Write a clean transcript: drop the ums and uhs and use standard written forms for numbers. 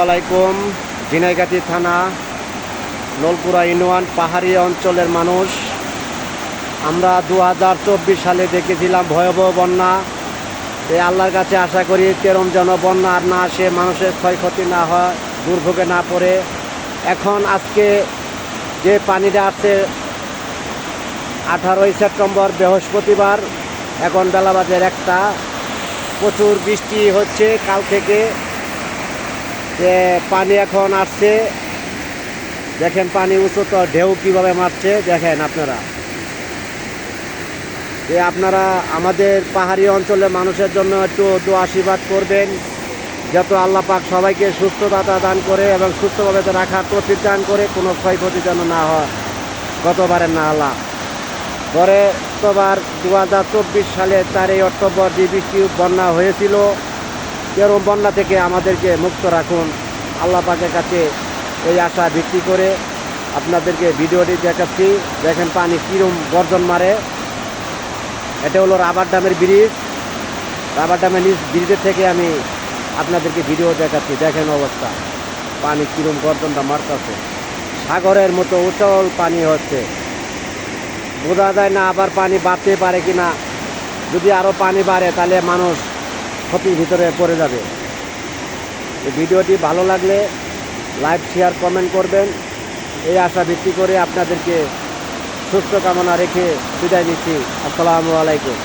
আলাইকুম। ঝিনাইগাতি থানা নলপুরা ইউনিয়ন পাহাড়ি অঞ্চলের মানুষ। আমরা 2024 সালে দেখেছিলাম ভয়াবহ বন্যা। এই আল্লাহর কাছে আশা করি তেরম যেন বন্যা আর না আসে, মানুষের ক্ষয়ক্ষতি না হয়, দুর্ভোগে না পড়ে। এখন আজকে যে পানিটা আসছে 18ই সেপ্টেম্বর বৃহস্পতিবার, এখন বেলা বাজে 1টা। প্রচুর বৃষ্টি হচ্ছে কাল থেকে। পানি এখন আসছে, দেখেন পানি উচ্চত ঢেউ কিভাবে মারছে দেখেন আপনারা। আপনারা আমাদের পাহাড়ি অঞ্চলের মানুষের জন্য একটু দোয়া আশীর্বাদ করবেন, যত আল্লাহ পাক সবাইকে সুস্থতা দান করে এবং সুস্থভাবে রাখার তৌফিক দান করে, কোনো ক্ষয়ক্ষতি যেন না হয় গতবারের না আল্লাহ। পরে গতবার 2024 সালে 4ই অক্টোবর যে বৃষ্টি বন্যা হয়েছিল, এরকম বন্যা থেকে আমাদেরকে মুক্ত রাখুন আল্লাহ পাকের কাছে এই আশা ভিত্তি করে আপনাদেরকে ভিডিওটি দেখাচ্ছি। দেখেন পানি কীরকম গর্জন মারে। এটা হলো রাবার ড্যামের ব্রিজ। রাবার ড্যামের ব্রিজের থেকে আমি আপনাদেরকে ভিডিও দেখাচ্ছি। দেখেন অবস্থা, পানি কীরকম গর্জনটা মারতেছে, সাগরের মতো উচল পানি হচ্ছে। বোঝা যায় না আবার পানি বাড়তে পারে কি না। যদি আরও পানি বাড়ে তাহলে মানুষ ক্ষতির ভিতরে পড়ে যাবে। এই ভিডিওটি ভালো লাগলে লাইক, শেয়ার, কমেন্ট করবেন। এই আশা ভিত্তি করে আপনাদেরকে সুস্থ কামনা রেখে বিদায় নিচ্ছি। আসসালামু আলাইকুম।